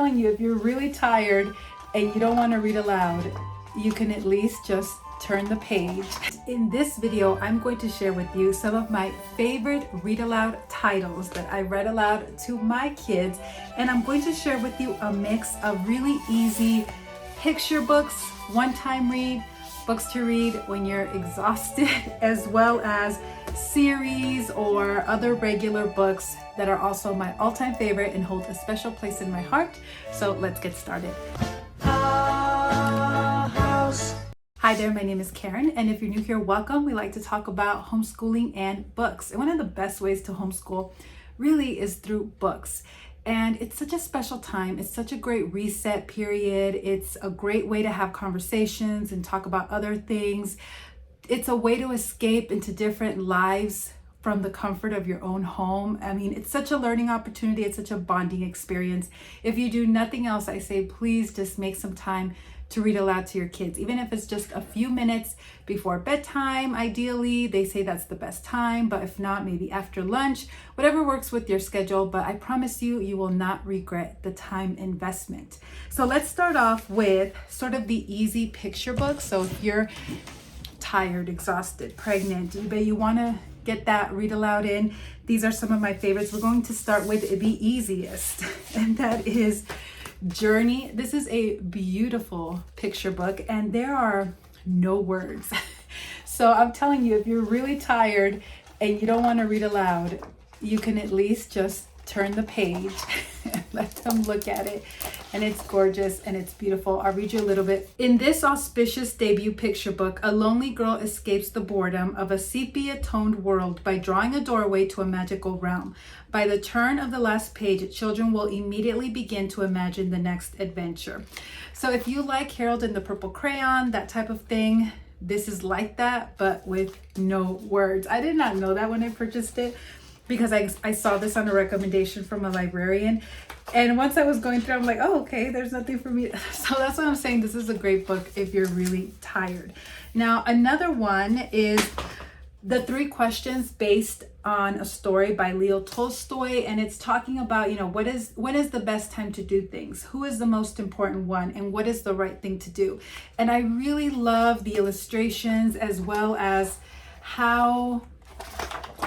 telling you, if you're really tired and you don't want to read aloud, you can at least just turn the page. In this video, I'm going to share with you some of my favorite read aloud titles that I read aloud to my kids. And I'm going to share with you a mix of really easy picture books, one-time read, books to read when you're exhausted, as well as series or other regular books that are also my all-time favorite and hold a special place in my heart. So let's get started. Hi there, my name is Karen, and if you're new here, welcome. We like to talk about homeschooling and books. And one of the best ways to homeschool really is through books. And it's such a special time. It's such a great reset period. It's a great way to have conversations and talk about other things. It's a way to escape into different lives from the comfort of your own home. I mean, it's such a learning opportunity. It's such a bonding experience. If you do nothing else, I say, please just make some time to read aloud to your kids, even if it's just a few minutes before bedtime. Ideally, they say that's the best time, but if not, maybe after lunch, whatever works with your schedule. But I promise you, you will not regret the time investment. So let's start off with sort of the easy picture book. So if you're tired, exhausted, pregnant, but you want to get that read aloud in, these are some of my favorites. We're going to start with the easiest, and that is Journey. This is a beautiful picture book and there are no words. So I'm telling you, if you're really tired and you don't want to read aloud, you can at least just turn the page and let them look at it. And it's gorgeous and it's beautiful. I'll read you a little bit. In this auspicious debut picture book, a lonely girl escapes the boredom of a sepia-toned world by drawing a doorway to a magical realm. By the turn of the last page, children will immediately begin to imagine the next adventure. So if you like Harold and the Purple Crayon, that type of thing, this is like that, but with no words. I did not know that when I purchased it, because I saw this on a recommendation from a librarian. And once I was going through, I'm like, oh, okay, there's nothing for me. So that's what I'm saying. This is a great book if you're really tired. Now, another one is The Three Questions, based on a story by Leo Tolstoy. And it's talking about, when is the best time to do things? Who is the most important one? And what is the right thing to do? And I really love the illustrations as well as how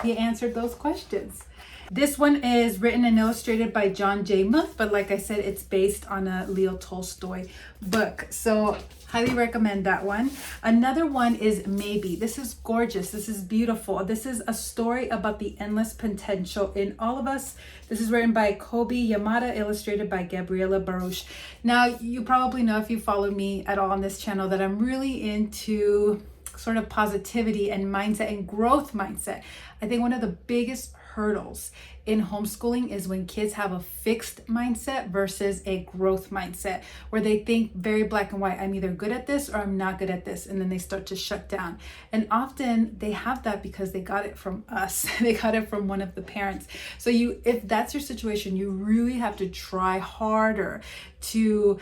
he answered those questions. This one is written and illustrated by John J. Muth, but like I said, it's based on a Leo Tolstoy book. So highly recommend that one. Another one is Maybe. This is gorgeous. This is beautiful. This is a story about the endless potential in all of us. This is written by Kobi Yamada, illustrated by Gabriela Baruch. Now, you probably know, if you follow me at all on this channel, that I'm really into sort of positivity and mindset and growth mindset. I think one of the biggest hurdles in homeschooling is when kids have a fixed mindset versus a growth mindset, where they think very black and white. I'm either good at this or I'm not good at this. And then they start to shut down. And often they have that because they got it from us. They got it from one of the parents. So if that's your situation, you really have to try harder to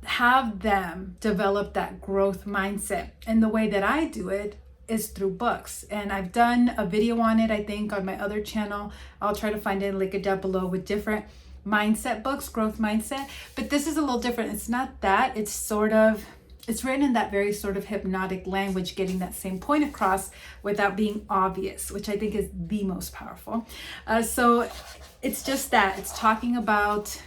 have them develop that growth mindset. And the way that I do it is through books. And I've done a video on it, I think, on my other channel. I'll try to find it and link it down below, with different mindset books, growth mindset. But this is a little different. It's not that. It's written in that very sort of hypnotic language, getting that same point across without being obvious, which I think is the most powerful. So it's just that. It's talking about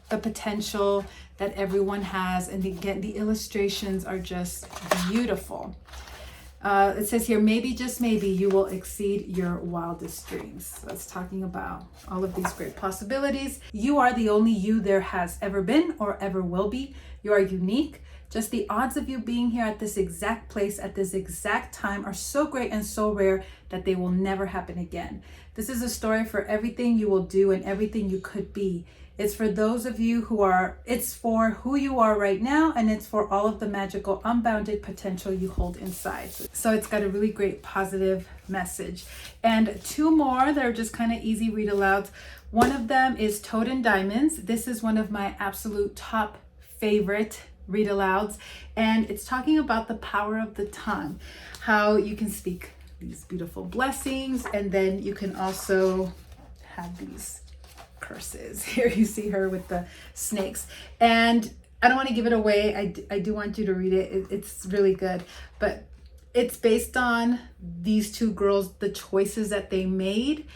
the potential that everyone has. And again, the illustrations are just beautiful. It says here, maybe, just maybe, you will exceed your wildest dreams. So that's talking about all of these great possibilities. You are the only you there has ever been or ever will be. You are unique. Just the odds of you being here at this exact place at this exact time are so great and so rare that they will never happen again. This is a story for everything you will do and everything you could be. It's for those of you it's for who you are right now, and it's for all of the magical, unbounded potential you hold inside. So it's got a really great positive message. And two more that are just kind of easy read alouds. One of them is Toten Diamonds. This is one of my absolute top favorite read alouds, and it's talking about the power of the tongue, how you can speak these beautiful blessings, and then you can also have these curses. Here you see her with the snakes. And I don't want to give it away. I do want you to read it. It's really good. But it's based on these two girls, the choices that they made.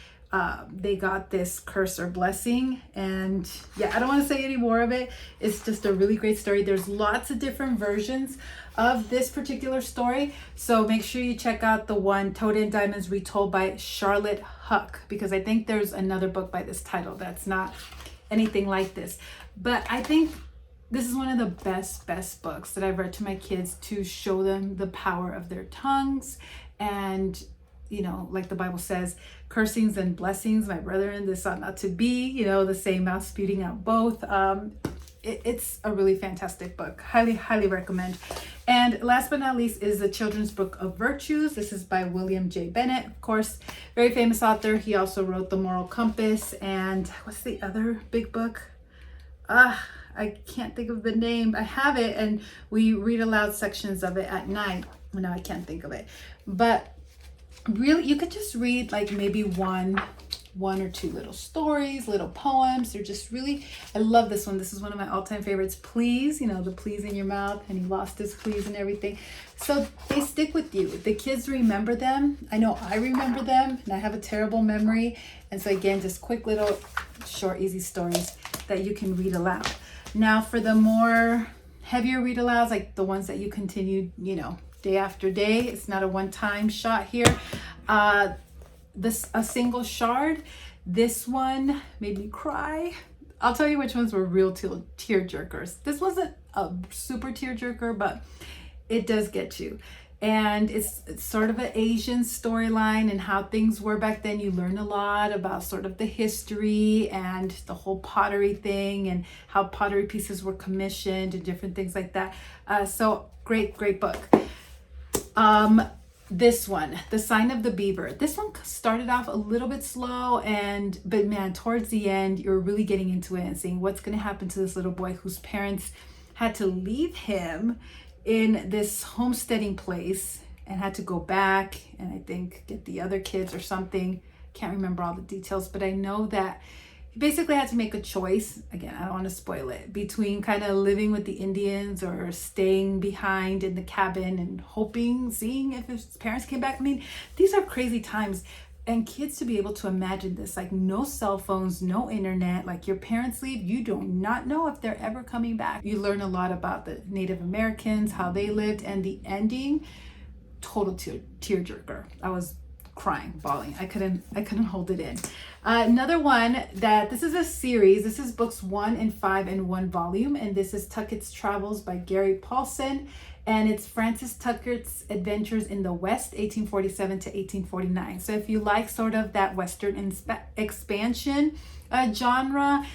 They got this curse or blessing. And yeah, I don't want to say any more of it. It's just a really great story. There's lots of different versions of this particular story. So make sure you check out the one, Toten Diamonds, retold by Charlotte Huck, because I think there's another book by this title that's not anything like this. But I think this is one of the best books that I've read to my kids to show them the power of their tongues. And, you know, like the Bible says, cursings and blessings, my brethren, this ought not to be, you know, the same mouth spewing out both. It's a really fantastic book. Highly recommend. And last but not least is the Children's Book of Virtues. This is by William J. Bennett, of course, very famous author. He also wrote The Moral Compass. And what's the other big book? I can't think of the name. I have it, and we read aloud sections of it at night. No, I can't think of it. But really, you could just read like maybe one or two little stories, little poems. They're just really, I love this one. This is one of my all-time favorites. Please, you know, the please in your mouth, and he lost his please and everything. So they stick with you. The kids remember them. I know I remember them, and I have a terrible memory. And so again, just quick little short, easy stories that you can read aloud. Now for the more heavier read alouds, like the ones that you continue, you know, day after day, it's not a one-time shot here. A Single Shard, this one made me cry. I'll tell you which ones were real tear jerkers. This wasn't a super tear jerker, but it does get you. And it's sort of an Asian storyline and how things were back then. You learn a lot about sort of the history and the whole pottery thing and how pottery pieces were commissioned and different things like that. So great book. This one, The Sign of the Beaver. This one started off a little bit slow, but man, towards the end, you're really getting into it and seeing what's going to happen to this little boy whose parents had to leave him in this homesteading place and had to go back and I think get the other kids or something. Can't remember all the details, but I know that he basically had to make a choice. Again, I don't want to spoil it, between kind of living with the Indians or staying behind in the cabin and seeing if his parents came back. I mean, these are crazy times. And kids to be able to imagine this, like no cell phones, no internet, like your parents leave, you do not know if they're ever coming back. You learn a lot about the Native Americans, how they lived, and the ending, total tearjerker. I was crying, bawling. I couldn't hold it in. Another one this is a series. This is books 1 and 5 in one volume, and this is Tuckett's Travels by Gary Paulson. And it's Francis Tuckett's Adventures in the West, 1847 to 1849. So if you like sort of that Western expansion genre,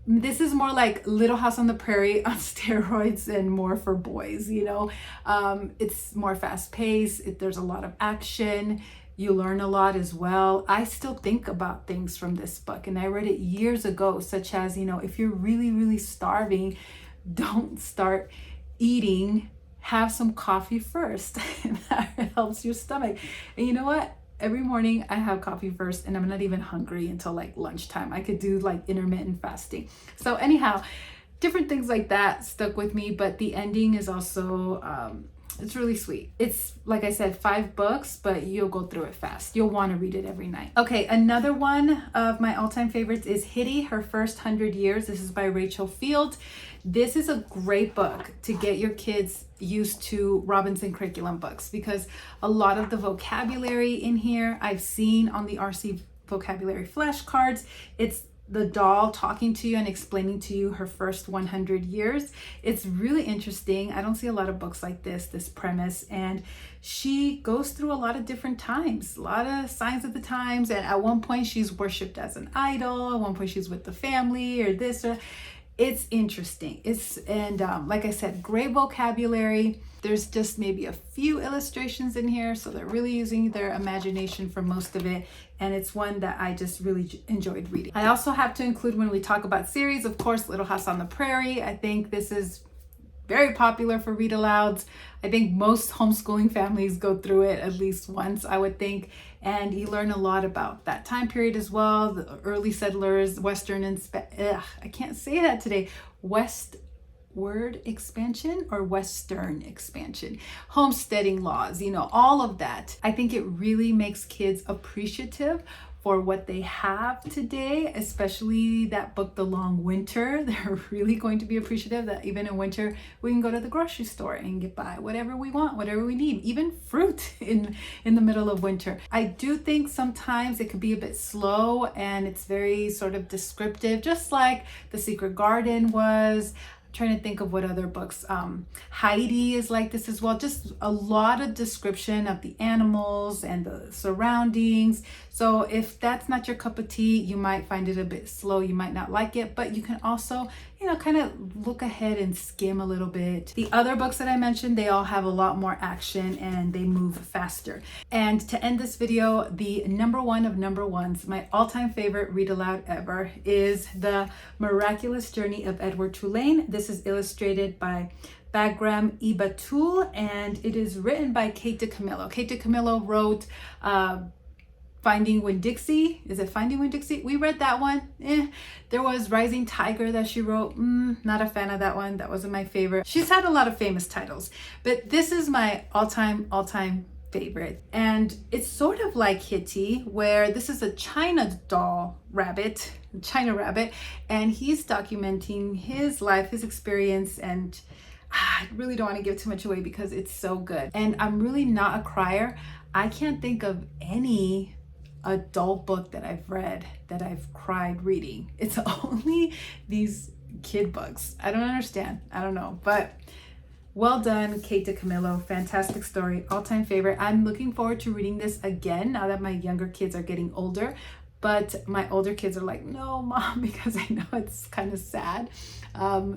this is more like Little House on the Prairie on steroids and more for boys, you know. It's more fast paced. There's a lot of action. You learn a lot as well. I still think about things from this book, and I read it years ago, such as, you know, if you're really starving, don't start eating, have some coffee first. That helps your stomach. And you know what? Every morning I have coffee first, and I'm not even hungry until like lunchtime. I could do like intermittent fasting. So anyhow, different things like that stuck with me, but the ending is also it's really sweet. It's, like I said, 5 books, but you'll go through it fast. You'll want to read it every night. Okay, another one of my all-time favorites is Hitti, Her First 100 Years. This is by Rachel Field. This is a great book to get your kids used to Robinson curriculum books, because a lot of the vocabulary in here I've seen on the RC vocabulary flashcards. It's the doll talking to you and explaining to you her first 100 years. It's really interesting. I don't see a lot of books like this premise, and she goes through a lot of different times, a lot of signs of the times, and at one point she's worshipped as an idol, at one point she's with the family or this or it's interesting. Like I said, great vocabulary. There's just maybe a few illustrations in here, so they're really using their imagination for most of it, and it's one that I just really enjoyed reading. I also have to include, when we talk about series, of course, Little House on the Prairie. I think this is very popular for read alouds. I think most homeschooling families go through it at least once, I would think. And you learn a lot about that time period as well, the early settlers, Western and I can't say that today. Westward expansion or Western expansion, homesteading laws, all of that. I think it really makes kids appreciative for what they have today, especially that book, The Long Winter. They're really going to be appreciative that even in winter, we can go to the grocery store and get by whatever we want, whatever we need, even fruit in the middle of winter. I do think sometimes it could be a bit slow and it's very sort of descriptive, just like The Secret Garden was. Trying to think of what other books. Hitti is like this as well. Just a lot of description of the animals and the surroundings. So if that's not your cup of tea, you might find it a bit slow. You might not like it, but you can also, kind of look ahead and skim a little bit. The other books that I mentioned, they all have a lot more action and they move faster. And to end this video, the number one of number ones, my all-time favorite read aloud ever, is The Miraculous Journey of Edward Tulane. This is illustrated by Bagram Ibatul, and it is written by Kate DiCamillo. Kate DiCamillo wrote Finding Winn-Dixie. Is it Finding Winn-Dixie? We read that one. There was Rising Tiger that she wrote. Not a fan of that one. That wasn't my favorite. She's had a lot of famous titles, but this is my all-time favorite. And it's sort of like Hitti, where this is a China rabbit, and he's documenting his life, his experience, and I really don't want to give too much away because it's so good. And I'm really not a crier. I can't think of any adult book that I've read that I've cried reading. It's only these kid books. I don't understand. I don't know, but well done, Kate DiCamillo. Fantastic story. All-time favorite. I'm looking forward to reading this again now that my younger kids are getting older. But my older kids are like, no, Mom, because I know it's kind of sad.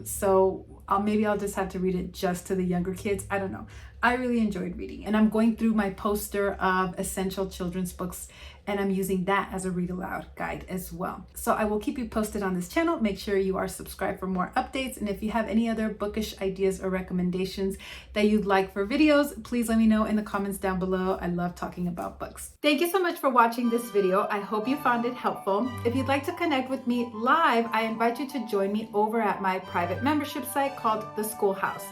So maybe I'll just have to read it just to the younger kids. I don't know. I really enjoyed reading, and I'm going through my poster of essential children's books, and I'm using that as a read aloud guide as well. So I will keep you posted on this channel. Make sure you are subscribed for more updates. And if you have any other bookish ideas or recommendations that you'd like for videos, please let me know in the comments down below. I love talking about books. Thank you so much for watching this video. I hope you found it helpful. If you'd like to connect with me live, I invite you to join me over at my private membership site called The Schoolhouse.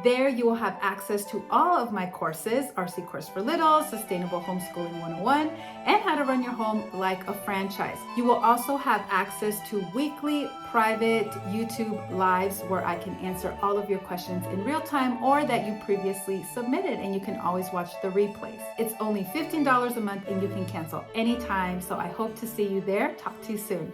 There you will have access to all of my courses, RC Course for Littles, Sustainable Homeschooling 101, and How to Run Your Home Like a Franchise. You will also have access to weekly private YouTube lives where I can answer all of your questions in real time or that you previously submitted, and you can always watch the replays. It's only $15 a month and you can cancel anytime, so I hope to see you there. Talk to you soon.